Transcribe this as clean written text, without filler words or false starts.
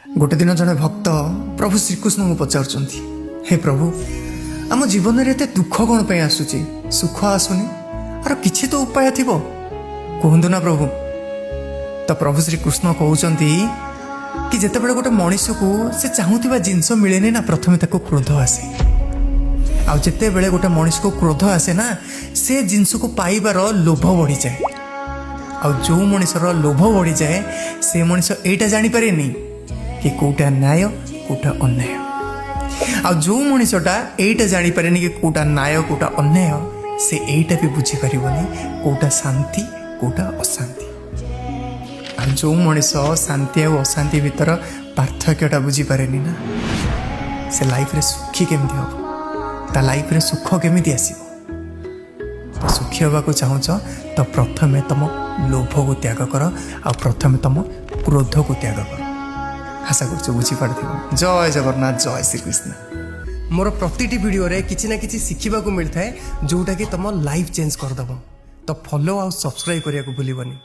गोटे दिन जड़े भक्त प्रभु श्रीकृष्ण को पचार हे प्रभु आम जीवन में एत दुख कौन पे आसूची सुख आसुनी आर किसी तो उपाय थी कहतु ना प्रभु। तो प्रभु श्रीकृष्ण कहते कि जिते बड़े गोटे मनीष को से चाहूबा जिनस मिले ना प्रथम ताको क्रोध आसे आउ जिते बड़े गोटे मनीष को क्रोध आसे ना से जिनस को पाइबार लोभ बढ़ी जाए आउ जो मनीषर लोभ बढ़ी जाए से मनीष एटा जानी पारे नहीं कि कोटा न्याय कोटा अन्याय आ जो मनीषटा एटा जानी पारे नहीं कि कोटा न्याय कोटा अन्याय से एटा भी बुझी पारिबनी कोटा शांति कोटा अशांति आ जो मनीष शांति और अशांति भीतर पार्थक्यटा बुझी पारे ना से लाइफ रे सुखी केमती हम ता लाइफ रे सुख केमती आसीबो। तो सुखी होगा चाहूँ तो प्रथमे तुम लोभ को त्याग कर आ प्रथमे तुम क्रोध को त्याग कर। आशा कर बुझीपार। जय जगन्नाथ जय श्रीकृष्ण। मोर प्रतिटी वीडियो रे किसी ना किसी शिखा मिलता है जोटा कि तुम लाइफ चेंज करदेव। तो फॉलो आ सब्सक्राइब करने को भूलनी।